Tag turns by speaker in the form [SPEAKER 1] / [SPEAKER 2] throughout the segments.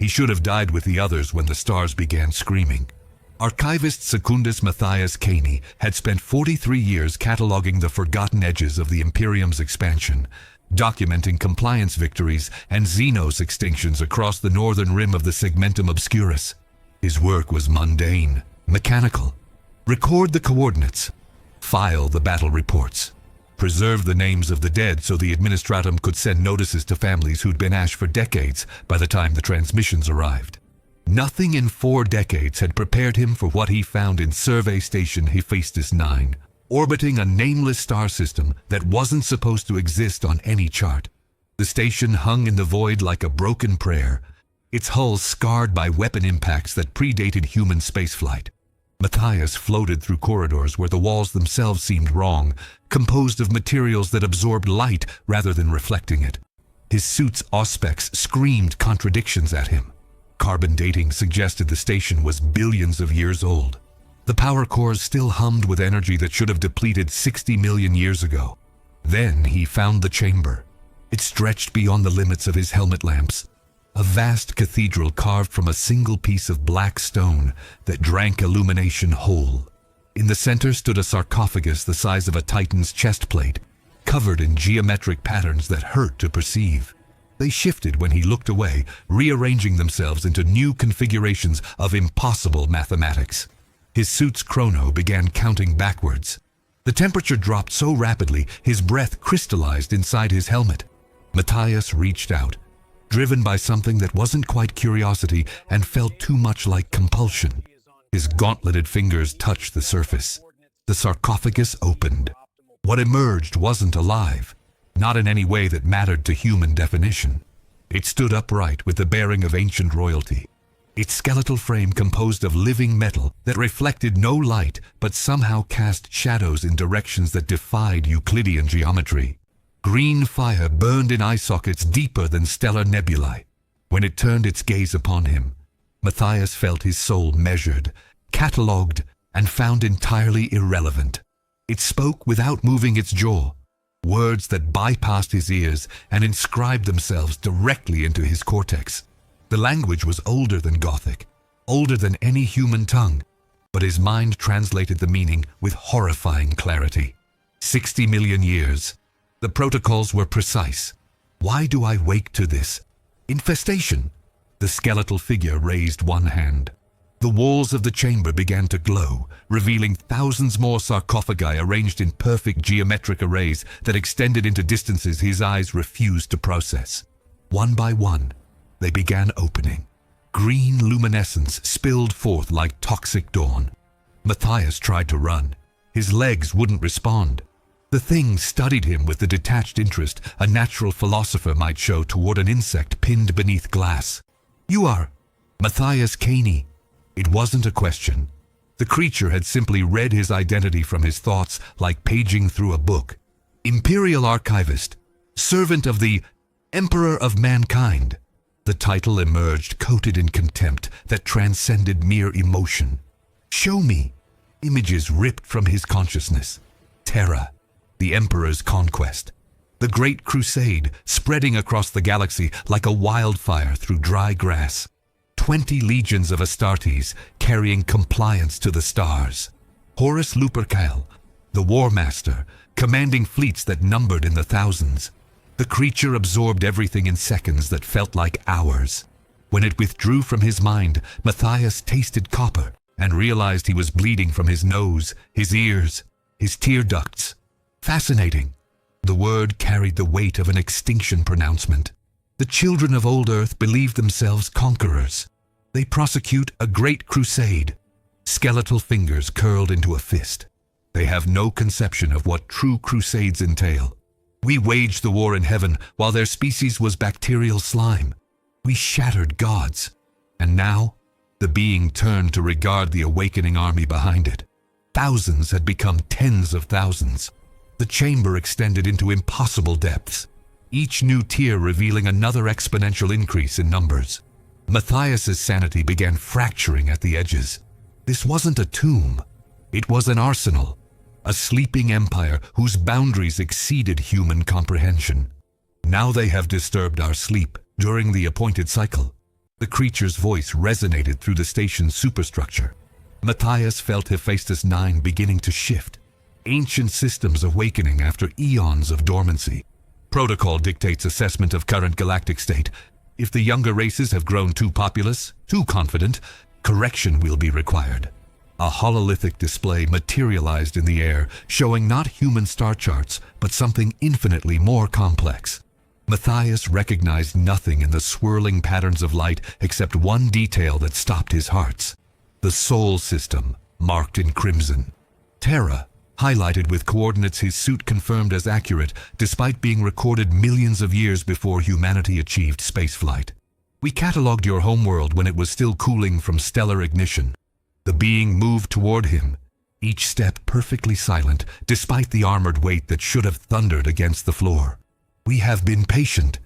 [SPEAKER 1] He should have died with the others when the stars began screaming. Archivist Secundus Matthias Caney had spent 43 years cataloging the forgotten edges of the Imperium's expansion, documenting compliance victories and Xenos extinctions across the northern rim of the Segmentum Obscurus. His work was mundane, mechanical. Record the coordinates, file the battle reports, preserve the names of the dead so the Administratum could send notices to families who'd been ash for decades by the time the transmissions arrived. Nothing in 4 decades had prepared him for what he found in Survey Station Hephaestus 9, orbiting a nameless star system that wasn't supposed to exist on any chart. The station hung in the void like a broken prayer, its hull scarred by weapon impacts that predated human spaceflight. Matthias floated through corridors where the walls themselves seemed wrong, composed of materials that absorbed light rather than reflecting it. His suit's auspex screamed contradictions at him. Carbon dating suggested the station was billions of years old. The power cores still hummed with energy that should have depleted 60 million years ago. Then he found the chamber. It stretched beyond the limits of his helmet lamps. A vast cathedral carved from a single piece of black stone that drank illumination whole. In the center stood a sarcophagus the size of a titan's chest plate, covered in geometric patterns that hurt to perceive. They shifted when he looked away, rearranging themselves into new configurations of impossible mathematics. His suit's chrono began counting backwards. The temperature dropped so rapidly, his breath crystallized inside his helmet. Matthias reached out, driven by something that wasn't quite curiosity and felt too much like compulsion. His gauntleted fingers touched the surface. The sarcophagus opened. What emerged wasn't alive, not in any way that mattered to human definition. It stood upright with the bearing of ancient royalty. Its skeletal frame composed of living metal that reflected no light but somehow cast shadows in directions that defied Euclidean geometry. Green fire burned in eye sockets deeper than stellar nebulae. When it turned its gaze upon him, Matthias felt his soul measured, catalogued, and found entirely irrelevant. It spoke without moving its jaw, words that bypassed his ears and inscribed themselves directly into his cortex. The language was older than Gothic, older than any human tongue, but his mind translated the meaning with horrifying clarity. 60 million years. The protocols were precise. Why do I wake to this? Infestation. The skeletal figure raised one hand. The walls of the chamber began to glow, revealing thousands more sarcophagi arranged in perfect geometric arrays that extended into distances his eyes refused to process. One by one, they began opening. Green luminescence spilled forth like toxic dawn. Matthias tried to run. His legs wouldn't respond. The thing studied him with the detached interest a natural philosopher might show toward an insect pinned beneath glass. "You are Matthias Caney." It wasn't a question. The creature had simply read his identity from his thoughts like paging through a book. Imperial Archivist, servant of the Emperor of Mankind. The title emerged coated in contempt that transcended mere emotion. "Show me." Images ripped from his consciousness. Terra, the Emperor's conquest. The Great Crusade spreading across the galaxy like a wildfire through dry grass. 20 legions of astartes carrying compliance to the stars. Horus Lupercal, the War Master, commanding fleets that numbered in the thousands. The creature absorbed everything in seconds that felt like hours. When it withdrew from his mind, Matthias tasted copper and realized he was bleeding from his nose, his ears, his tear ducts. Fascinating. The word carried the weight of an extinction pronouncement. The children of old Earth believed themselves conquerors. They prosecute a great crusade. Skeletal fingers curled into a fist. They have no conception of what true crusades entail. We waged the war in heaven while their species was bacterial slime. We shattered gods. And now, the being turned to regard the awakening army behind it. Thousands had become tens of thousands. The chamber extended into impossible depths, each new tier revealing another exponential increase in numbers. Matthias's sanity began fracturing at the edges. This wasn't a tomb. It was an arsenal, a sleeping empire whose boundaries exceeded human comprehension. Now they have disturbed our sleep during the appointed cycle. The creature's voice resonated through the station's superstructure. Matthias felt Hephaestus 9 beginning to shift, ancient systems awakening after eons of dormancy. Protocol dictates assessment of current galactic state. If the younger races have grown too populous, too confident, correction will be required. A hololithic display materialized in the air, showing not human star charts, but something infinitely more complex. Matthias recognized nothing in the swirling patterns of light except one detail that stopped his hearts. The Sol system, marked in crimson. Terra, highlighted with coordinates his suit confirmed as accurate, despite being recorded millions of years before humanity achieved spaceflight. We catalogued your homeworld when it was still cooling from stellar ignition. The being moved toward him, each step perfectly silent, despite the armored weight that should have thundered against the floor. We have been patient.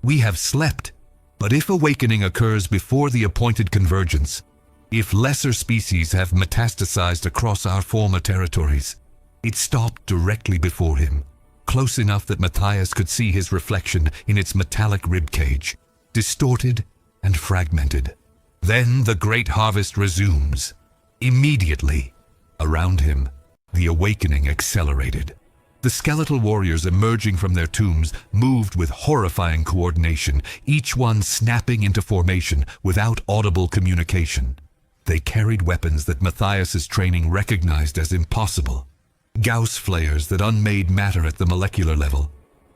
[SPEAKER 1] We have slept. But if awakening occurs before the appointed convergence, if lesser species have metastasized across our former territories, it stopped directly before him, close enough that Matthias could see his reflection in its metallic ribcage, distorted and fragmented. Then the great harvest resumes. Immediately, around him, the awakening accelerated. The skeletal warriors emerging from their tombs moved with horrifying coordination, each one snapping into formation without audible communication. They carried weapons that Matthias's training recognized as impossible. Gauss flares that unmade matter at the molecular level.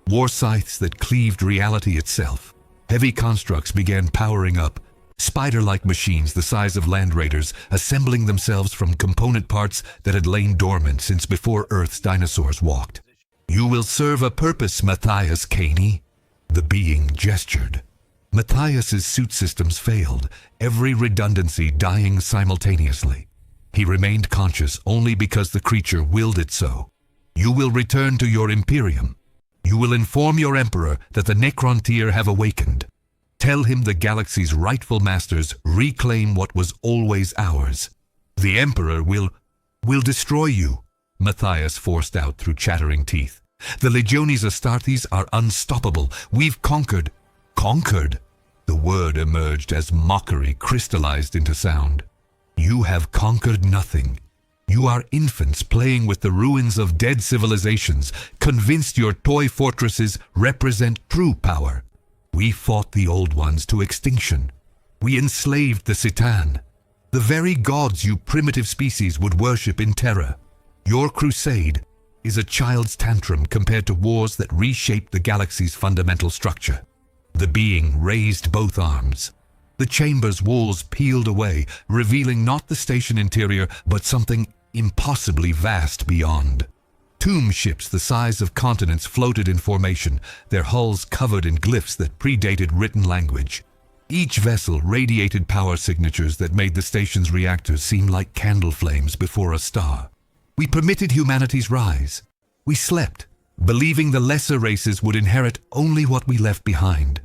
[SPEAKER 1] War scythes that cleaved reality itself. Heavy constructs began powering up, spider-like machines the size of land raiders, assembling themselves from component parts that had lain dormant since before Earth's dinosaurs walked. You will serve a purpose, Matthias Caney. The being gestured. Matthias's suit systems failed, every redundancy dying simultaneously. He remained conscious only because the creature willed it so. You will return to your imperium. You will inform your emperor that the Necron tier have awakened. Tell him the galaxy's rightful masters reclaim what was always ours. The emperor will destroy you, Matthias forced out through chattering teeth. The Legiones Astartes are unstoppable. We've conquered. Conquered? The word emerged as mockery crystallized into sound. You have conquered nothing. You are infants playing with the ruins of dead civilizations, convinced your toy fortresses represent true power. We fought the old ones to extinction. We enslaved the Citan, the very gods you primitive species would worship in terror. Your crusade is a child's tantrum compared to wars that reshaped the galaxy's fundamental structure. The being raised both arms. The chamber's walls peeled away, revealing not the station interior, but something impossibly vast beyond. Tomb ships the size of continents floated in formation, their hulls covered in glyphs that predated written language. Each vessel radiated power signatures that made the station's reactors seem like candle flames before a star. We permitted humanity's rise. We slept, believing the lesser races would inherit only what we left behind.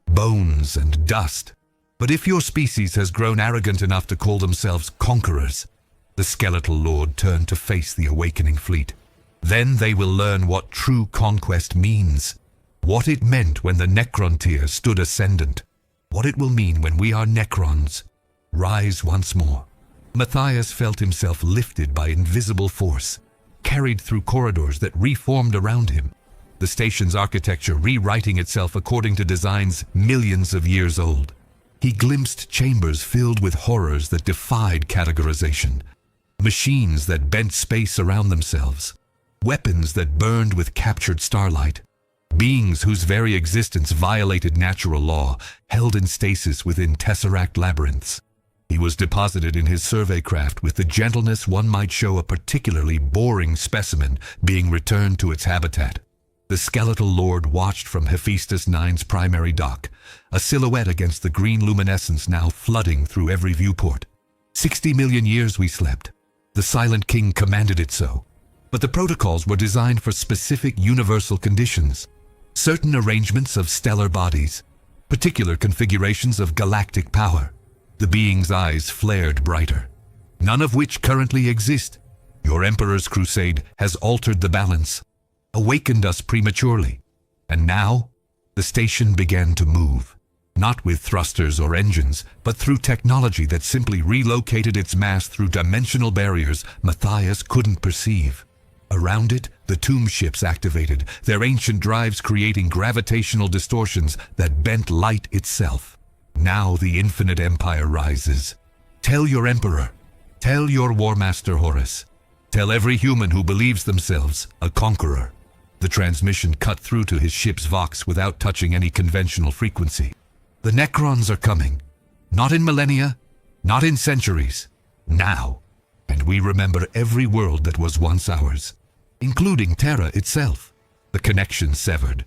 [SPEAKER 1] Bones and dust. But if your species has grown arrogant enough to call themselves conquerors, the skeletal lord turned to face the awakening fleet. Then they will learn what true conquest means, what it meant when the Necron tier stood ascendant, what it will mean when we are Necrons. Rise once more. Matthias felt himself lifted by invisible force, carried through corridors that reformed around him, the station's architecture rewriting itself according to designs millions of years old. He glimpsed chambers filled with horrors that defied categorization, machines that bent space around themselves, weapons that burned with captured starlight, beings whose very existence violated natural law, held in stasis within tesseract labyrinths. He was deposited in his survey craft with the gentleness one might show a particularly boring specimen being returned to its habitat. The skeletal lord watched from Hephaestus 9's primary dock, a silhouette against the green luminescence now flooding through every viewport. 60 million years we slept. The silent king commanded it so. But the protocols were designed for specific universal conditions. Certain arrangements of stellar bodies, particular configurations of galactic power. The being's eyes flared brighter. None of which currently exist. Your Emperor's crusade has altered the balance, awakened us prematurely. And now, the station began to move. Not with thrusters or engines, but through technology that simply relocated its mass through dimensional barriers Matthias couldn't perceive. Around it, the tomb ships activated, their ancient drives creating gravitational distortions that bent light itself. Now the infinite empire rises. Tell your emperor. Tell your war master Horus. Tell every human who believes themselves a conqueror. The transmission cut through to his ship's vox without touching any conventional frequency. The Necrons are coming. Not in millennia, not in centuries. Now. And we remember every world that was once ours, including Terra itself. The connection severed.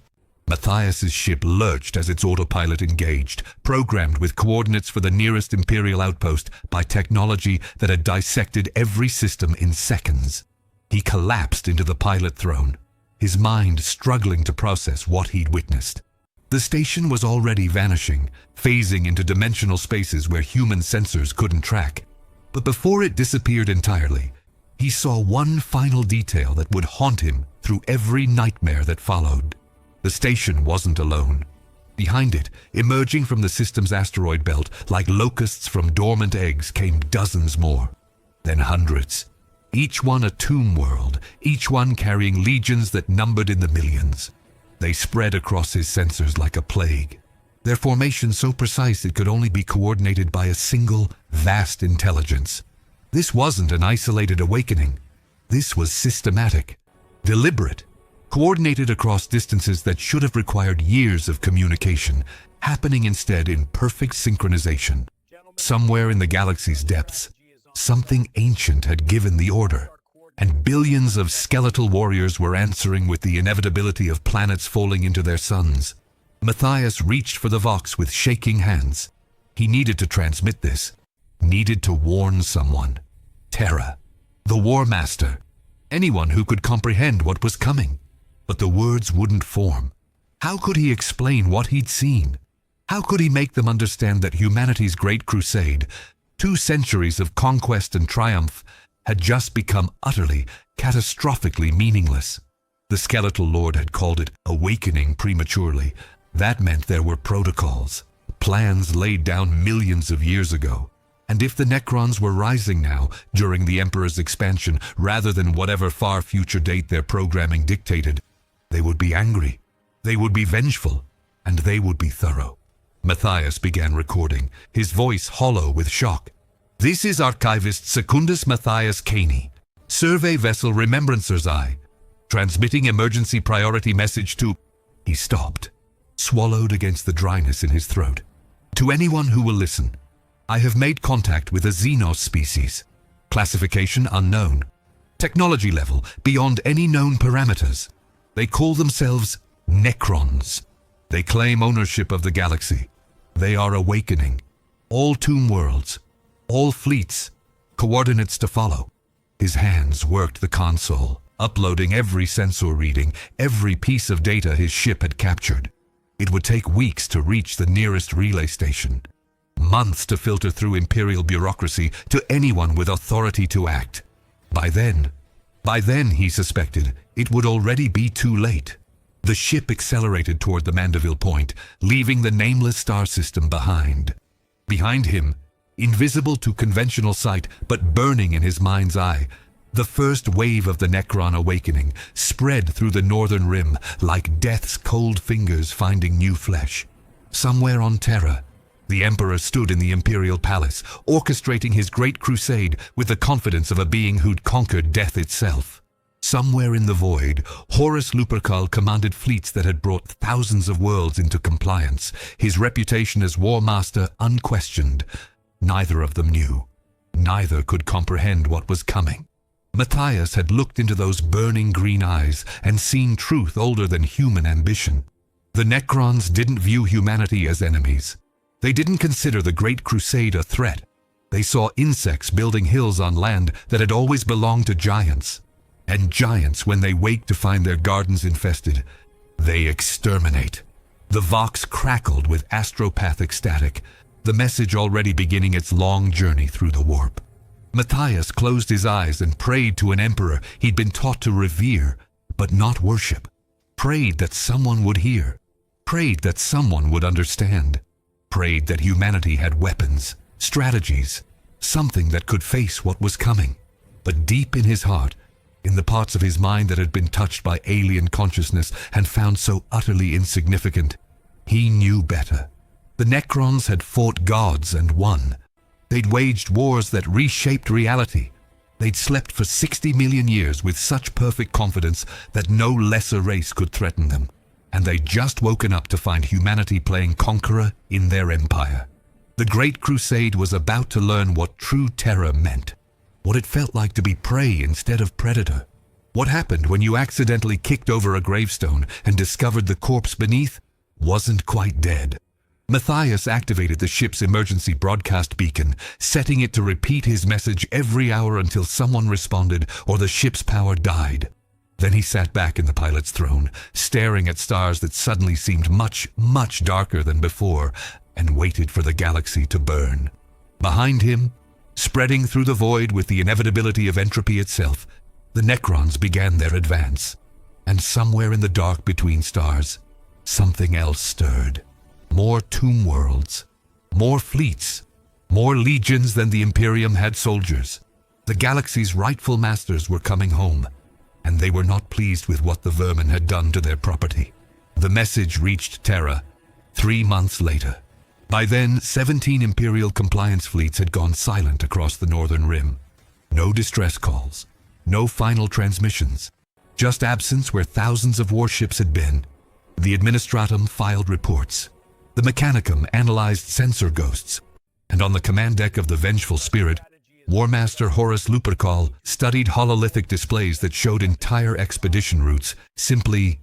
[SPEAKER 1] Matthias's ship lurched as its autopilot engaged, programmed with coordinates for the nearest imperial outpost by technology that had dissected every system in seconds. He collapsed into the pilot throne, his mind struggling to process what he'd witnessed. The station was already vanishing, phasing into dimensional spaces where human sensors couldn't track. But before it disappeared entirely, he saw one final detail that would haunt him through every nightmare that followed. The station wasn't alone. Behind it, emerging from the system's asteroid belt, like locusts from dormant eggs, came dozens more. Then hundreds. Each one a tomb world, each one carrying legions that numbered in the millions. They spread across his sensors like a plague. Their formation so precise it could only be coordinated by a single, vast intelligence. This wasn't an isolated awakening. This was systematic, deliberate, coordinated across distances that should have required years of communication, happening instead in perfect synchronization. Somewhere in the galaxy's depths, something ancient had given the order, and billions of skeletal warriors were answering with the inevitability of planets falling into their suns. Matthias reached for the vox with shaking hands. He needed to transmit this, needed to warn someone. Terra, the War Master, anyone who could comprehend what was coming. But the words wouldn't form. How could he explain what he'd seen? How could he make them understand that humanity's great crusade, 2 centuries of conquest and triumph, had just become utterly, catastrophically meaningless? The skeletal lord had called it awakening prematurely. That meant there were protocols, plans laid down millions of years ago. And if the Necrons were rising now, during the Emperor's expansion, rather than whatever far future date their programming dictated, they would be angry, they would be vengeful, and they would be thorough. Matthias began recording, his voice hollow with shock. This is Archivist Secundus Matthias Caney, Survey Vessel Remembrancer's Eye, transmitting emergency priority message to... He stopped, swallowed against the dryness in his throat. To anyone who will listen, I have made contact with a Xenos species. Classification unknown. Technology level beyond any known parameters. They call themselves Necrons. They claim ownership of the galaxy. They are awakening. All tomb worlds, all fleets, coordinates to follow. His hands worked the console, uploading every sensor reading, every piece of data his ship had captured. It would take weeks to reach the nearest relay station. Months to filter through imperial bureaucracy to anyone with authority to act. By then, he suspected, it would already be too late. The ship accelerated toward the Mandeville Point, leaving the nameless star system behind. Behind him, invisible to conventional sight but burning in his mind's eye, the first wave of the Necron awakening spread through the northern rim like death's cold fingers finding new flesh. Somewhere on Terra, the Emperor stood in the Imperial Palace, orchestrating his great crusade with the confidence of a being who'd conquered death itself. Somewhere in the void, Horus Lupercal commanded fleets that had brought thousands of worlds into compliance, his reputation as War Master unquestioned. Neither of them knew. Neither could comprehend what was coming. Matthias had looked into those burning green eyes and seen truth older than human ambition. The Necrons didn't view humanity as enemies. They didn't consider the Great Crusade a threat. They saw insects building hills on land that had always belonged to giants. And giants, when they wake to find their gardens infested, they exterminate. The vox crackled with astropathic static, the message already beginning its long journey through the warp. Matthias closed his eyes and prayed to an emperor he'd been taught to revere, but not worship. Prayed that someone would hear. Prayed that someone would understand. prayed that humanity had weapons, strategies, something that could face what was coming. But deep in his heart, in the parts of his mind that had been touched by alien consciousness and found so utterly insignificant, he knew better. The Necrons had fought gods and won. They'd waged wars that reshaped reality. They'd slept for 60 million years with such perfect confidence that no lesser race could threaten them. And they'd just woken up to find humanity playing conqueror in their empire. The Great Crusade was about to learn what true terror meant. What it felt like to be prey instead of predator. What happened when you accidentally kicked over a gravestone and discovered the corpse beneath wasn't quite dead. Matthias activated the ship's emergency broadcast beacon, setting it to repeat his message every hour until someone responded or the ship's power died. Then he sat back in the pilot's throne, staring at stars that suddenly seemed much, much darker than before, and waited for the galaxy to burn. Behind him, spreading through the void with the inevitability of entropy itself, the Necrons began their advance. And somewhere in the dark between stars, something else stirred. More tomb worlds, more fleets, more legions than the Imperium had soldiers. The galaxy's rightful masters were coming home, and they were not pleased with what the vermin had done to their property. The message reached Terra 3 months later. By then, 17 Imperial compliance fleets had gone silent across the northern rim. No distress calls, no final transmissions, just absence where thousands of warships had been. The Administratum filed reports. The Mechanicum analyzed sensor ghosts. And on the command deck of the Vengeful Spirit, War Master Horus Lupercal studied hololithic displays that showed entire expedition routes simply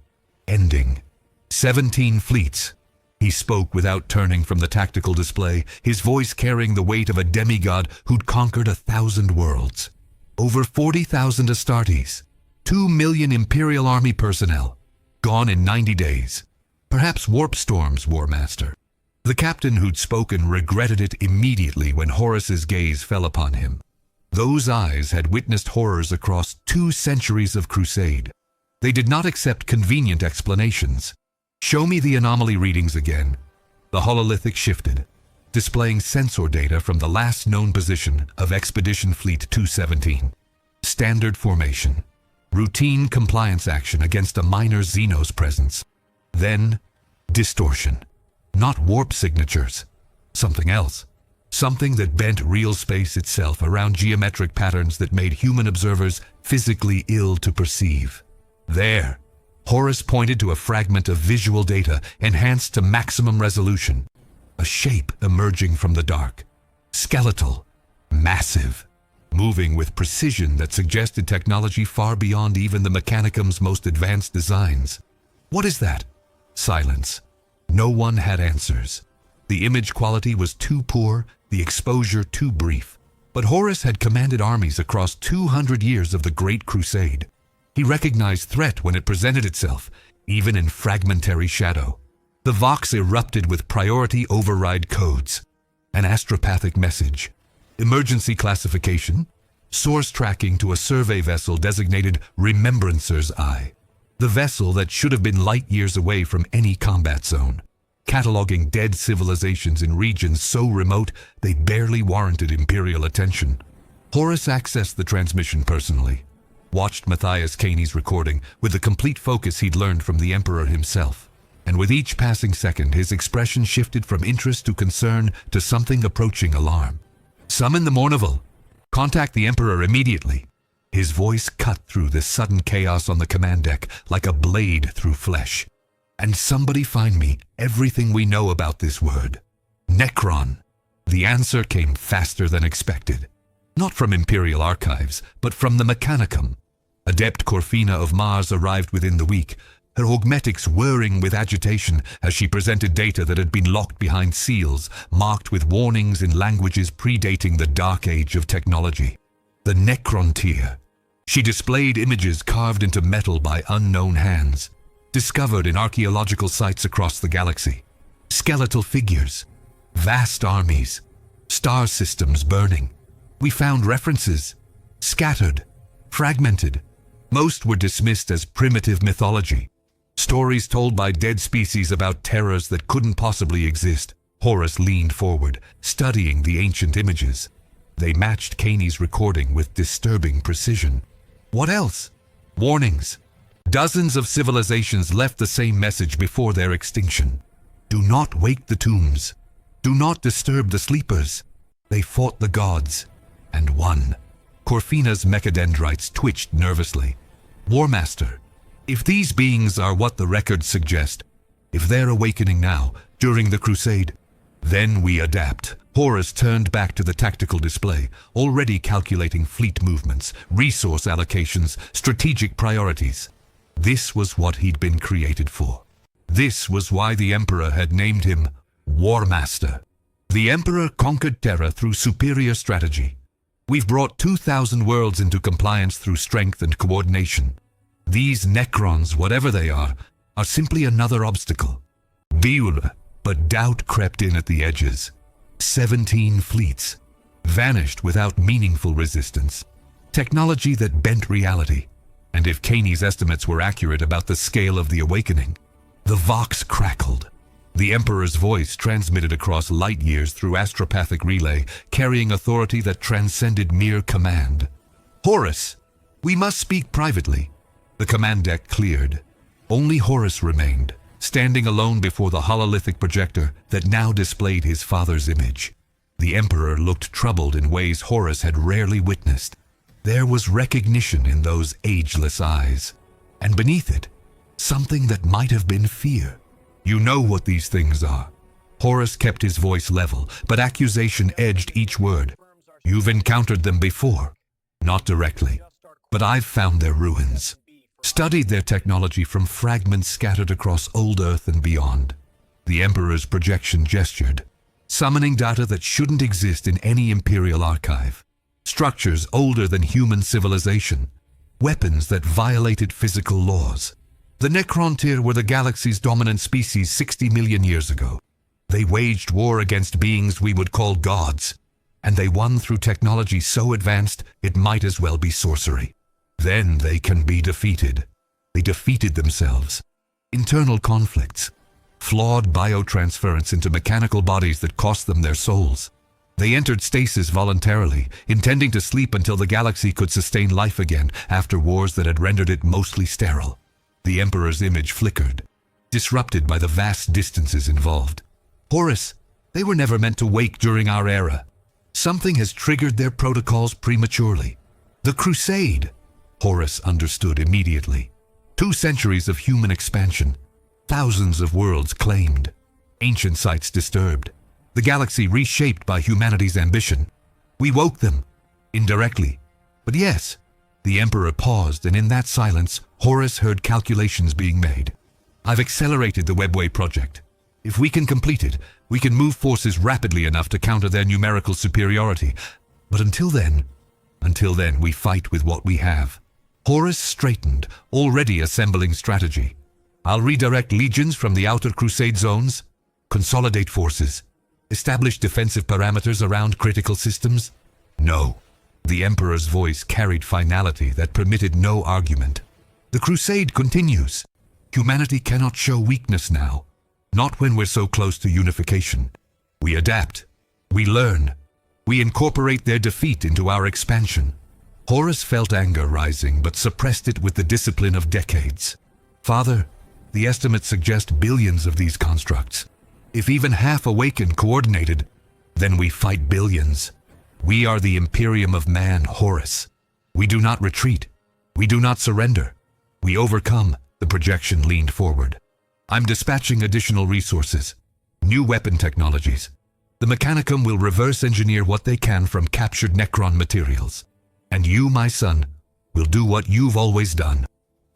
[SPEAKER 1] ending. 17 fleets. He spoke without turning from the tactical display, his voice carrying the weight of a demigod who'd conquered 1,000 worlds. Over 40,000 astartes, 2 million Imperial Army personnel, gone in 90 days. Perhaps warp storms, War Master. The captain who'd spoken regretted it immediately when Horus's gaze fell upon him. Those eyes had witnessed horrors across 2 centuries of Crusade. They did not accept convenient explanations. Show me the anomaly readings again. The hololithic shifted, displaying sensor data from the last known position of Expedition Fleet 217. Standard formation. Routine compliance action against a minor Xenos presence. Then, distortion. Not warp signatures. Something else. Something that bent real space itself around geometric patterns that made human observers physically ill to perceive. There. Horus pointed to a fragment of visual data enhanced to maximum resolution. A shape emerging from the dark. Skeletal. Massive. Moving with precision that suggested technology far beyond even the Mechanicum's most advanced designs. What is that? Silence. No one had answers. The image quality was too poor, the exposure too brief. But Horus had commanded armies across 200 years of the Great Crusade. He recognized threat when it presented itself, even in fragmentary shadow. The Vox erupted with priority override codes. An astropathic message. Emergency classification. Source tracking to a survey vessel designated Remembrancer's Eye. The vessel that should have been light years away from any combat zone. Cataloging dead civilizations in regions so remote they barely warranted Imperial attention. Horus accessed the transmission personally. Watched Matthias Caney's recording with the complete focus he'd learned from the Emperor himself. And with each passing second, his expression shifted from interest to concern to something approaching alarm. Summon the Mournival. Contact the Emperor immediately. His voice cut through the sudden chaos on the command deck like a blade through flesh. And somebody find me everything we know about this word. Necron. The answer came faster than expected. Not from Imperial archives, but from the Mechanicum. Adept Corfina of Mars arrived within the week, her augmetics whirring with agitation as she presented data that had been locked behind seals, marked with warnings in languages predating the dark age of technology. The Necron tier. She displayed images carved into metal by unknown hands, discovered in archaeological sites across the galaxy. Skeletal figures, vast armies, star systems burning. We found references, scattered, fragmented. Most were dismissed as primitive mythology. Stories told by dead species about terrors that couldn't possibly exist. Horus leaned forward, studying the ancient images. They matched Caney's recording with disturbing precision. What else? Warnings. Dozens of civilizations left the same message before their extinction. Do not wake the tombs. Do not disturb the sleepers. They fought the gods and won. Corfina's mechadendrites twitched nervously. Warmaster, if these beings are what the records suggest, if they're awakening now, during the Crusade, then we adapt. Horus turned back to the tactical display, already calculating fleet movements, resource allocations, strategic priorities. This was what he'd been created for. This was why the Emperor had named him Warmaster. The Emperor conquered Terra through superior strategy. We've brought 2,000 worlds into compliance through strength and coordination. These Necrons, whatever they are simply another obstacle. But doubt crept in at the edges. 17 fleets, vanished without meaningful resistance. Technology that bent reality. And if Caney's estimates were accurate about the scale of the awakening, the Vox crackled. The Emperor's voice transmitted across light years through astropathic relay, carrying authority that transcended mere command. Horus, we must speak privately. The command deck cleared. Only Horus remained, standing alone before the hololithic projector that now displayed his father's image. The Emperor looked troubled in ways Horus had rarely witnessed. There was recognition in those ageless eyes, and beneath it, something that might have been fear. You know what these things are. Horus kept his voice level, but accusation edged each word. You've encountered them before. Not directly, but I've found their ruins. Studied their technology from fragments scattered across old Earth and beyond. The Emperor's projection gestured, summoning data that shouldn't exist in any imperial archive. Structures older than human civilization. Weapons that violated physical laws. The Necrontyr were the galaxy's dominant species 60 million years ago. They waged war against beings we would call gods, and they won through technology so advanced it might as well be sorcery. Then they can be defeated. They defeated themselves. Internal conflicts. Flawed biotransference into mechanical bodies that cost them their souls. They entered stasis voluntarily, intending to sleep until the galaxy could sustain life again after wars that had rendered it mostly sterile. The Emperor's image flickered, disrupted by the vast distances involved. Horus, they were never meant to wake during our era. Something has triggered their protocols prematurely. The Crusade. Horus understood immediately. 2 centuries of human expansion. Thousands of worlds claimed. Ancient sites disturbed. The galaxy reshaped by humanity's ambition. We woke them. Indirectly. But yes. The Emperor paused, and in that silence, Horus heard calculations being made. I've accelerated the Webway project. If we can complete it, we can move forces rapidly enough to counter their numerical superiority. But until then, we fight with what we have. Horus straightened, already assembling strategy. I'll redirect legions from the outer Crusade zones, consolidate forces, establish defensive parameters around critical systems. No. The Emperor's voice carried finality that permitted no argument. The Crusade continues. Humanity cannot show weakness now. Not when we're so close to unification. We adapt. We learn. We incorporate their defeat into our expansion. Horus felt anger rising, but suppressed it with the discipline of decades. Father, the estimates suggest billions of these constructs. If even half awaken coordinated, then we fight billions. We are the imperium of man, Horus. We do not retreat. We do not surrender. We overcome. The projection leaned forward. I'm dispatching additional resources. New weapon technologies. The Mechanicum will reverse engineer what they can from captured Necron materials. And you, my son, will do what you've always done.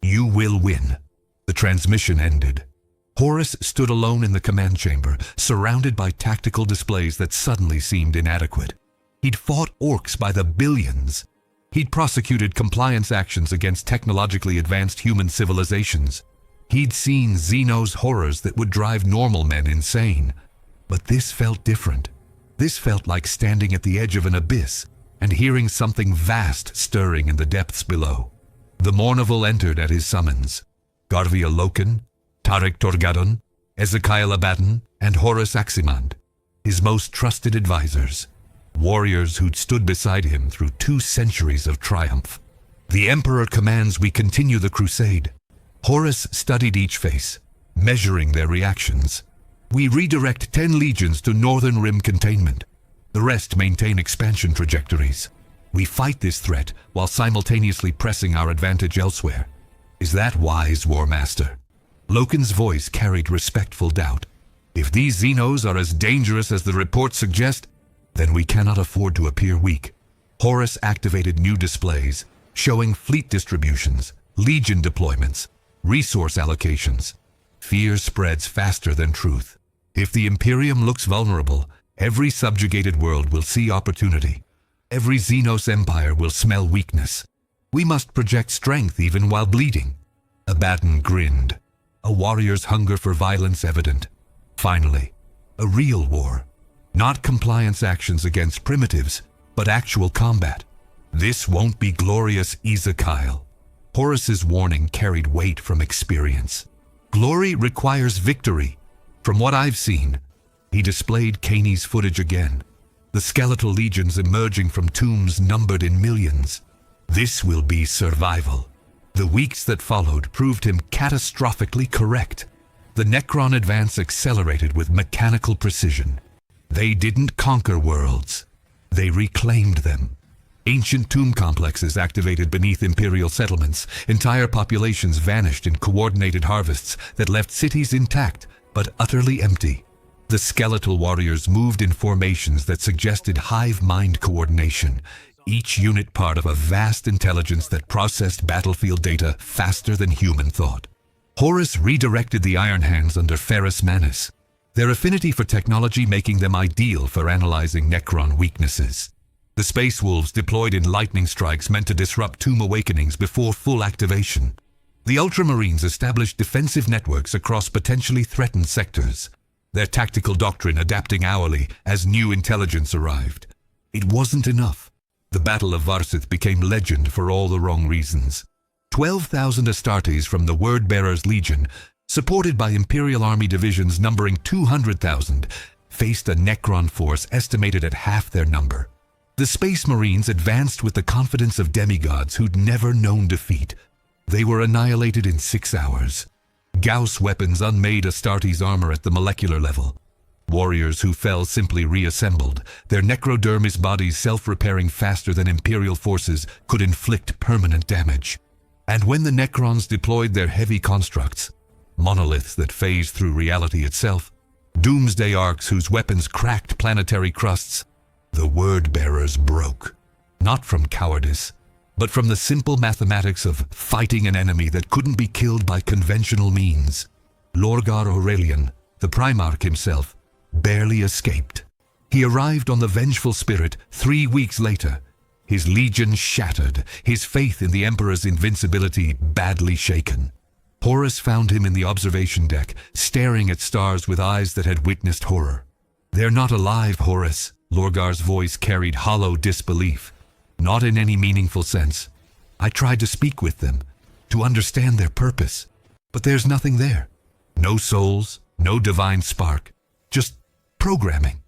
[SPEAKER 1] You will win. The transmission ended. Horus stood alone in the command chamber, surrounded by tactical displays that suddenly seemed inadequate. He'd fought orcs by the billions. He'd prosecuted compliance actions against technologically advanced human civilizations. He'd seen Xenos horrors that would drive normal men insane. But this felt different. This felt like standing at the edge of an abyss and hearing something vast stirring in the depths below. The Mournival entered at his summons. Garvia Loken, Tarek Torgadon, Ezekiel Abaddon, and Horus Aximand. his most trusted advisors, warriors who'd stood beside him through 2 centuries of triumph. The Emperor commands we continue the crusade. Horus studied each face, measuring their reactions. We redirect 10 legions to northern rim containment. The rest maintain expansion trajectories. We fight this threat while simultaneously pressing our advantage elsewhere. Is that wise, War Master? Loken's voice carried respectful doubt. If these Xenos are as dangerous as the reports suggest, then we cannot afford to appear weak. Horus activated new displays, showing fleet distributions, legion deployments, resource allocations. Fear spreads faster than truth. If the Imperium looks vulnerable, every subjugated world will see opportunity. Every Xenos empire will smell weakness. We must project strength even while bleeding. Abaddon grinned, a warrior's hunger for violence evident. Finally, a real war. Not compliance actions against primitives, but actual combat. This won't be glorious, Ezekiel. Horus's warning carried weight from experience. Glory requires victory. From what I've seen, he displayed Kaney's footage again. The skeletal legions emerging from tombs numbered in millions. This will be survival. The weeks that followed proved him catastrophically correct. The Necron advance accelerated with mechanical precision. They didn't conquer worlds. They reclaimed them. Ancient tomb complexes activated beneath imperial settlements. Entire populations vanished in coordinated harvests that left cities intact but utterly empty. The skeletal warriors moved in formations that suggested hive mind coordination, each unit part of a vast intelligence that processed battlefield data faster than human thought. Horus redirected the Iron Hands under Ferrus Manus, their affinity for technology making them ideal for analyzing Necron weaknesses. The Space Wolves deployed in lightning strikes meant to disrupt tomb awakenings before full activation. The Ultramarines established defensive networks across potentially threatened sectors, their tactical doctrine adapting hourly as new intelligence arrived. It wasn't enough. The Battle of Varsith became legend for all the wrong reasons. 12,000 astartes from the Word-Bearers Legion, supported by Imperial Army divisions numbering 200,000, faced a Necron force estimated at half their number. The Space Marines advanced with the confidence of demigods who'd never known defeat. They were annihilated in 6 hours. Gauss weapons unmade Astartes armor at the molecular level. Warriors who fell simply reassembled, their necrodermis bodies self-repairing faster than Imperial forces could inflict permanent damage. And when the Necrons deployed their heavy constructs, monoliths that phased through reality itself, doomsday arcs whose weapons cracked planetary crusts, the Word-Bearers broke. Not from cowardice, but from the simple mathematics of fighting an enemy that couldn't be killed by conventional means. Lorgar Aurelian, the Primarch himself, barely escaped. He arrived on the Vengeful Spirit 3 weeks later, his legion shattered, his faith in the Emperor's invincibility badly shaken. Horus found him in the observation deck, staring at stars with eyes that had witnessed horror. "They're not alive, Horus," Lorgar's voice carried hollow disbelief. "Not in any meaningful sense. I tried to speak with them, to understand their purpose, but there's nothing there. No souls, no divine spark, just programming.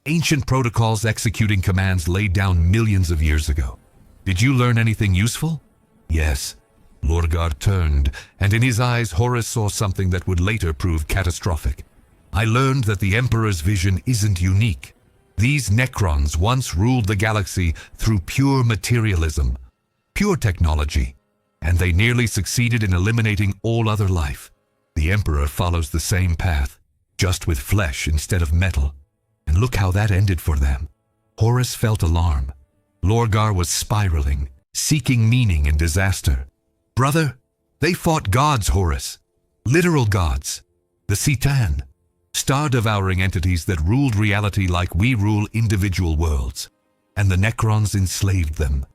[SPEAKER 1] Ancient protocols executing commands laid down millions of years ago. Did you learn anything useful?" "Yes." Lorgar turned, and in his eyes Horus saw something that would later prove catastrophic. "I learned that the Emperor's vision isn't unique. These Necrons once ruled the galaxy through pure materialism, pure technology, and they nearly succeeded in eliminating all other life. The Emperor follows the same path, just with flesh instead of metal. And look how that ended for them." Horus felt alarm. Lorgar was spiraling, seeking meaning in disaster. "Brother, they fought gods, Horus. Literal gods. The Citan. Star-devouring entities that ruled reality like we rule individual worlds. And the Necrons enslaved them,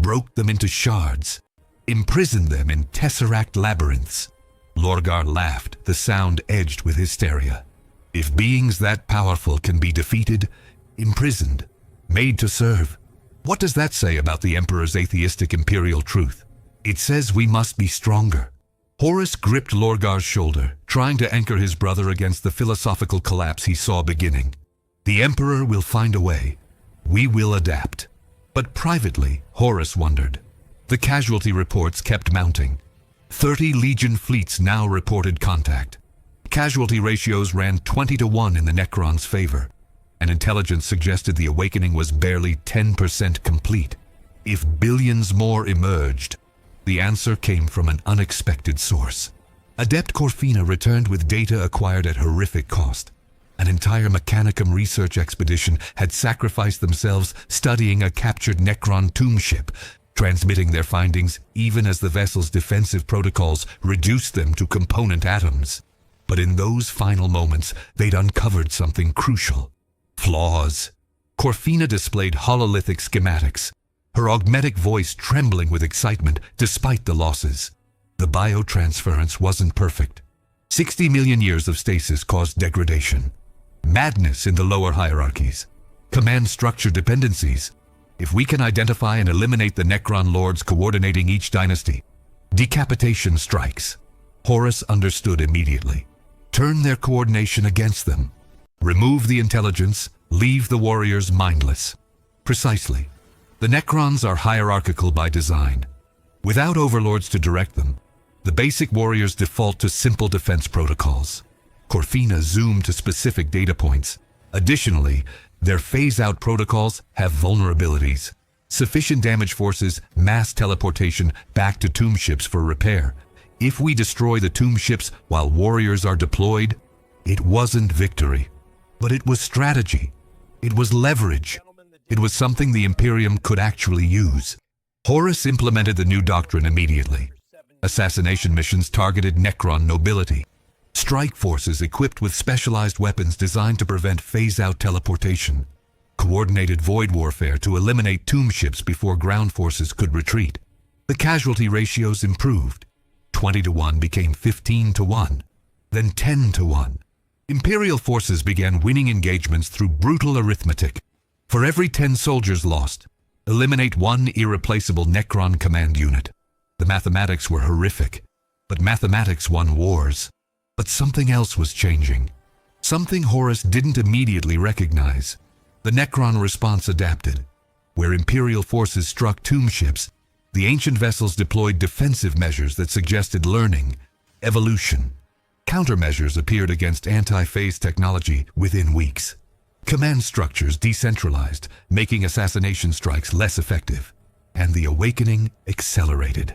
[SPEAKER 1] broke them into shards, imprisoned them in tesseract labyrinths." Lorgar laughed, the sound edged with hysteria. "If beings that powerful can be defeated, imprisoned, made to serve, what does that say about the Emperor's atheistic imperial truth? It says we must be stronger." Horus gripped Lorgar's shoulder, trying to anchor his brother against the philosophical collapse he saw beginning. The Emperor will find a way. We will adapt. But privately, Horus wondered. The casualty reports kept mounting. 30 Legion fleets now reported contact. Casualty ratios ran 20-1 in the Necrons' favor, and intelligence suggested the awakening was barely 10% complete. If billions more emerged, the answer came from an unexpected source. Adept Corfina returned with data acquired at horrific cost. An entire Mechanicum research expedition had sacrificed themselves studying a captured Necron tomb ship, transmitting their findings even as the vessel's defensive protocols reduced them to component atoms. But in those final moments, they'd uncovered something crucial. Flaws. Corfina displayed hololithic schematics, her augmetic voice trembling with excitement despite the losses. The biotransference wasn't perfect. 60 million years of stasis caused degradation. Madness in the lower hierarchies. Command structure dependencies. If we can identify and eliminate the Necron lords coordinating each dynasty, decapitation strikes. Horus understood immediately. Turn their coordination against them. Remove the intelligence, leave the warriors mindless. Precisely. The Necrons are hierarchical by design. Without overlords to direct them, the basic warriors default to simple defense protocols. Corfina zoomed to specific data points. Additionally, their phase-out protocols have vulnerabilities. Sufficient damage forces mass teleportation back to tomb ships for repair. If we destroy the tomb ships while warriors are deployed, it wasn't victory, but it was strategy. It was leverage. It was something the Imperium could actually use. Horus implemented the new doctrine immediately. Assassination missions targeted Necron nobility. Strike forces equipped with specialized weapons designed to prevent phase-out teleportation. Coordinated void warfare to eliminate tomb ships before ground forces could retreat. The casualty ratios improved. 20-1 became 15-1, then 10-1. Imperial forces began winning engagements through brutal arithmetic. For every 10 soldiers lost, eliminate one irreplaceable Necron command unit. The mathematics were horrific, but mathematics won wars. But something else was changing. Something Horus didn't immediately recognize. The Necron response adapted. Where Imperial forces struck tomb ships, the ancient vessels deployed defensive measures that suggested learning, evolution. Countermeasures appeared against anti-phase technology within weeks. Command structures decentralized, making assassination strikes less effective. And the awakening accelerated.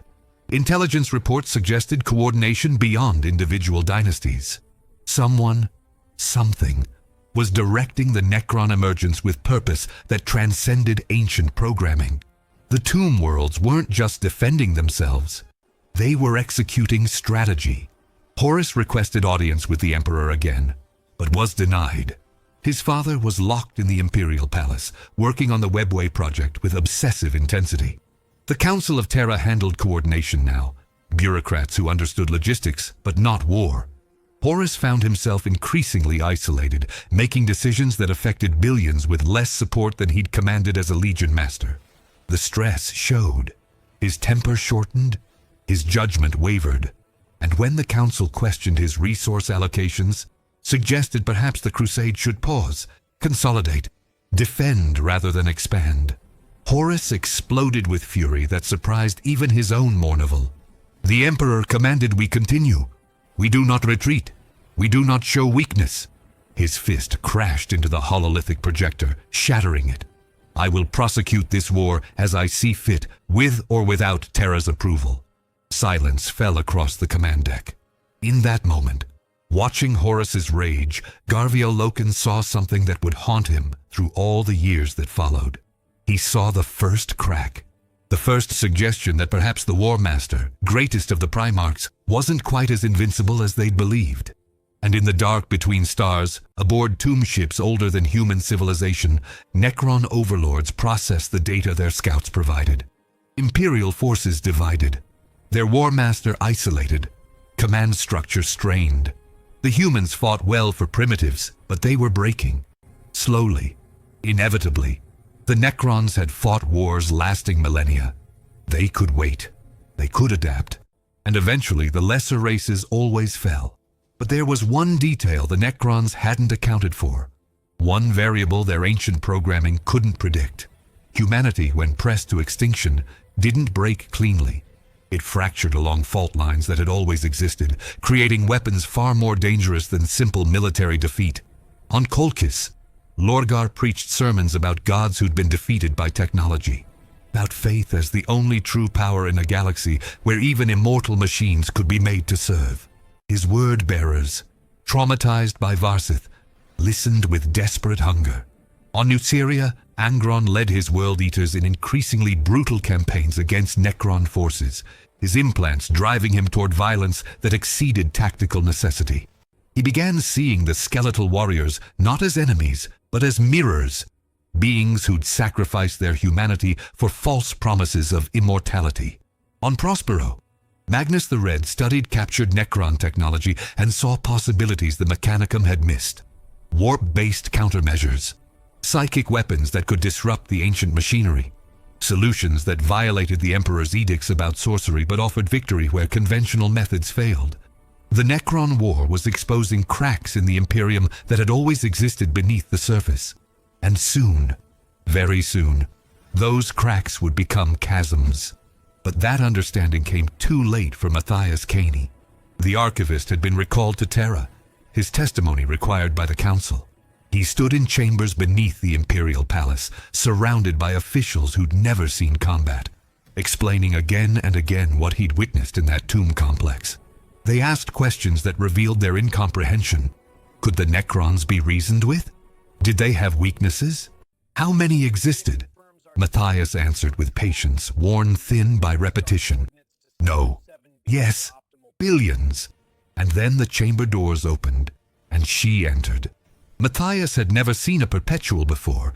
[SPEAKER 1] Intelligence reports suggested coordination beyond individual dynasties. Someone, something, was directing the Necron emergence with purpose that transcended ancient programming. The tomb worlds weren't just defending themselves. They were executing strategy. Horus requested audience with the Emperor again, but was denied. His father was locked in the Imperial Palace, working on the Webway project with obsessive intensity. The Council of Terra handled coordination now, bureaucrats who understood logistics but not war. Horus found himself increasingly isolated, making decisions that affected billions with less support than he'd commanded as a Legion master. The stress showed. His temper shortened, his judgment wavered, and when the Council questioned his resource allocations, suggested perhaps the Crusade should pause, consolidate, defend rather than expand. Horus exploded with fury that surprised even his own Mournival. The Emperor commanded we continue. We do not retreat. We do not show weakness. His fist crashed into the hololithic projector, shattering it. I will prosecute this war as I see fit, with or without Terra's approval. Silence fell across the command deck. In that moment, watching Horus's rage, Garvio Loken saw something that would haunt him through all the years that followed. He saw the first crack, the first suggestion that perhaps the War Master, greatest of the Primarchs, wasn't quite as invincible as they'd believed. And in the dark between stars, aboard tomb ships older than human civilization, Necron overlords processed the data their scouts provided. Imperial forces divided, their War Master isolated, command structure strained. The humans fought well for primitives, but they were breaking. Slowly, inevitably. The Necrons had fought wars lasting millennia. They could wait. They could adapt. And eventually the lesser races always fell. But there was one detail the Necrons hadn't accounted for. One variable their ancient programming couldn't predict. Humanity, when pressed to extinction, didn't break cleanly. It fractured along fault lines that had always existed, creating weapons far more dangerous than simple military defeat. On Kolkis, Lorgar preached sermons about gods who'd been defeated by technology, about faith as the only true power in a galaxy where even immortal machines could be made to serve. His word-bearers, traumatized by Varsith, listened with desperate hunger. On Nuceria, Angron led his World-Eaters in increasingly brutal campaigns against Necron forces, his implants driving him toward violence that exceeded tactical necessity. He began seeing the skeletal warriors not as enemies, but as mirrors, beings who'd sacrificed their humanity for false promises of immortality. On Prospero, Magnus the Red studied captured Necron technology and saw possibilities the Mechanicum had missed. Warp-based countermeasures, psychic weapons that could disrupt the ancient machinery, solutions that violated the Emperor's edicts about sorcery but offered victory where conventional methods failed. The Necron War was exposing cracks in the Imperium that had always existed beneath the surface. And soon, very soon, those cracks would become chasms. But that understanding came too late for Matthias Caney. The archivist had been recalled to Terra, his testimony required by the Council. He stood in chambers beneath the Imperial Palace, surrounded by officials who'd never seen combat, explaining again and again what he'd witnessed in that tomb complex. They asked questions that revealed their incomprehension. Could the Necrons be reasoned with? Did they have weaknesses? How many existed? Matthias answered with patience, worn thin by repetition. No. Yes. Billions. And then the chamber doors opened, and she entered. Matthias had never seen a perpetual before,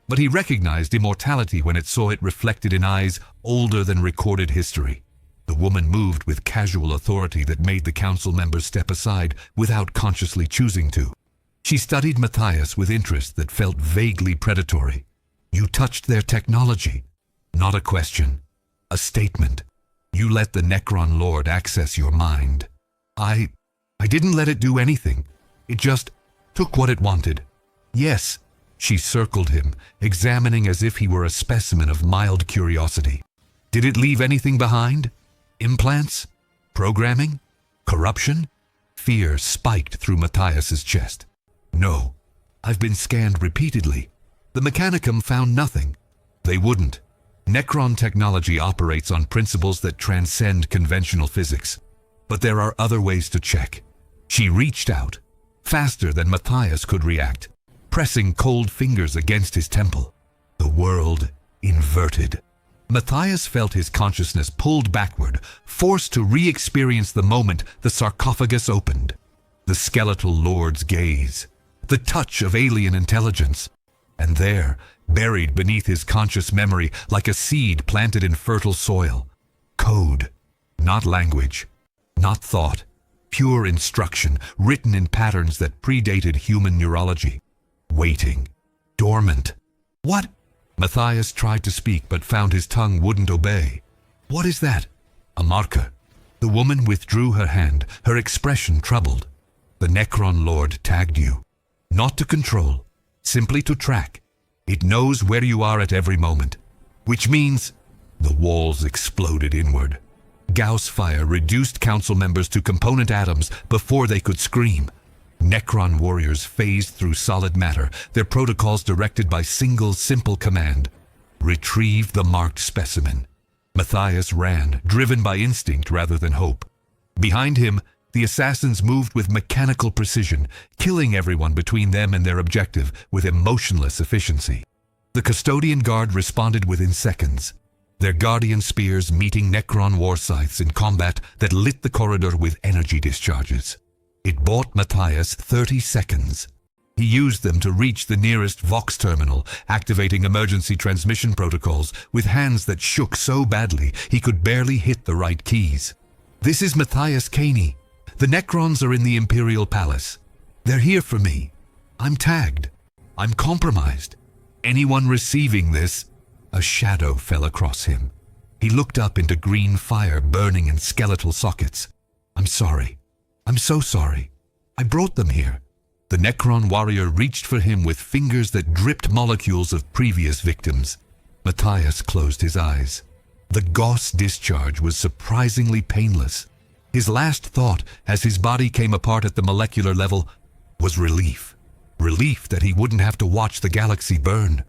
[SPEAKER 1] but he recognized immortality when it saw it reflected in eyes older than recorded history. The woman moved with casual authority that made the council members step aside without consciously choosing to. She studied Matthias with interest that felt vaguely predatory. You touched their technology. Not a question. A statement. You let the Necron Lord access your mind. I didn't let it do anything. It just took what it wanted. Yes, she circled him, examining as if he were a specimen of mild curiosity. Did it leave anything behind? Implants? Programming? Corruption? Fear spiked through Matthias's chest. No. I've been scanned repeatedly. The Mechanicum found nothing. They wouldn't. Necron technology operates on principles that transcend conventional physics. But there are other ways to check. She reached out, faster than Matthias could react, pressing cold fingers against his temple. The world inverted. Matthias felt his consciousness pulled backward, forced to re-experience the moment the sarcophagus opened. The skeletal lord's gaze, the touch of alien intelligence. And there, buried beneath his conscious memory like a seed planted in fertile soil, code, not language, not thought, pure instruction written in patterns that predated human neurology. Waiting, dormant. What? Matthias tried to speak but found his tongue wouldn't obey. What is that? A marker. The woman withdrew her hand, her expression troubled. The Necron Lord tagged you. Not to control, simply to track. It knows where you are at every moment. Which means the walls exploded inward. Gauss fire reduced council members to component atoms before they could scream. Necron warriors phased through solid matter, their protocols directed by single simple command. Retrieve the marked specimen. Matthias ran, driven by instinct rather than hope. Behind him, the assassins moved with mechanical precision, killing everyone between them and their objective with emotionless efficiency. The custodian guard responded within seconds, their guardian spears meeting Necron war scythes in combat that lit the corridor with energy discharges. It bought Matthias 30 seconds. He used them to reach the nearest Vox terminal, activating emergency transmission protocols with hands that shook so badly he could barely hit the right keys. This is Matthias Caney. The Necrons are in the Imperial Palace. They're here for me. I'm tagged. I'm compromised. Anyone receiving this? A shadow fell across him. He looked up into green fire burning in skeletal sockets. I'm sorry. I'm so sorry. I brought them here. The Necron warrior reached for him with fingers that dripped molecules of previous victims. Matthias closed his eyes. The gauze discharge was surprisingly painless. His last thought, as his body came apart at the molecular level, was relief. Relief that he wouldn't have to watch the galaxy burn.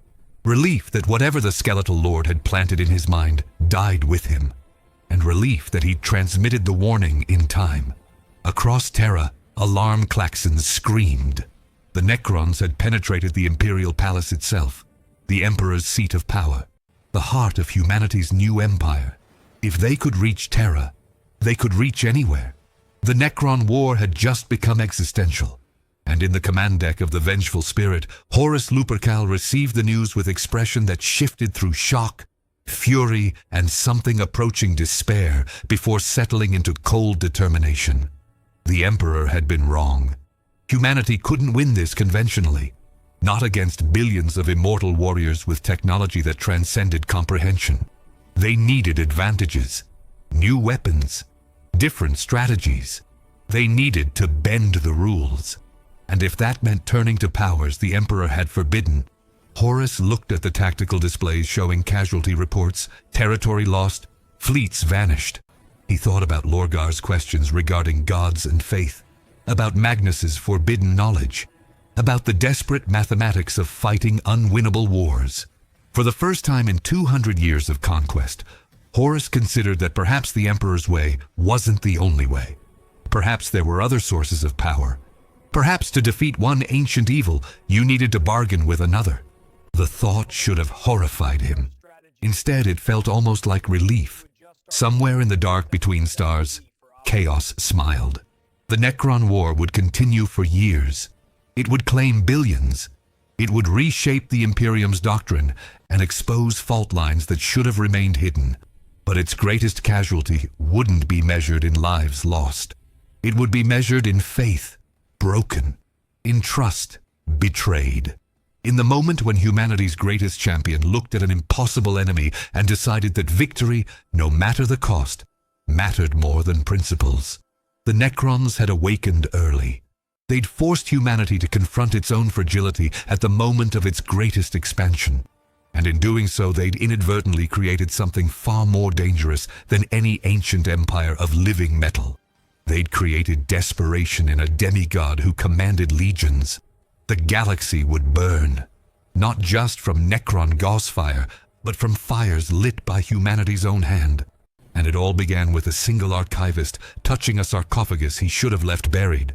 [SPEAKER 1] Relief that whatever the skeletal lord had planted in his mind died with him. And relief that he'd transmitted the warning in time. Across Terra, alarm klaxons screamed. The Necrons had penetrated the imperial palace itself, the Emperor's seat of power, the heart of humanity's new empire. If they could reach Terra, they could reach anywhere. The Necron War had just become existential, and in the command deck of the Vengeful Spirit, Horus Lupercal received the news with expression that shifted through shock, fury, and something approaching despair before settling into cold determination. The Emperor had been wrong. Humanity couldn't win this conventionally, not against billions of immortal warriors with technology that transcended comprehension. They needed advantages, new weapons, different strategies. They needed to bend the rules. And if that meant turning to powers the Emperor had forbidden, Horus looked at the tactical displays showing casualty reports, territory lost, fleets vanished. He thought about Lorgar's questions regarding gods and faith, about Magnus's forbidden knowledge, about the desperate mathematics of fighting unwinnable wars. For the first time in 200 years of conquest, Horus considered that perhaps the Emperor's way wasn't the only way. Perhaps there were other sources of power. Perhaps to defeat one ancient evil, you needed to bargain with another. The thought should have horrified him. Instead, it felt almost like relief. Somewhere in the dark between stars, chaos smiled. The Necron War would continue for years. It would claim billions. It would reshape the Imperium's doctrine and expose fault lines that should have remained hidden. But its greatest casualty wouldn't be measured in lives lost. It would be measured in faith, broken, in trust, betrayed. In the moment when humanity's greatest champion looked at an impossible enemy and decided that victory, no matter the cost, mattered more than principles. The Necrons had awakened early. They'd forced humanity to confront its own fragility at the moment of its greatest expansion. And in doing so, they'd inadvertently created something far more dangerous than any ancient empire of living metal. They'd created desperation in a demigod who commanded legions. The galaxy would burn, not just from Necron gauze fire, but from fires lit by humanity's own hand. And it all began with a single archivist touching a sarcophagus he should have left buried.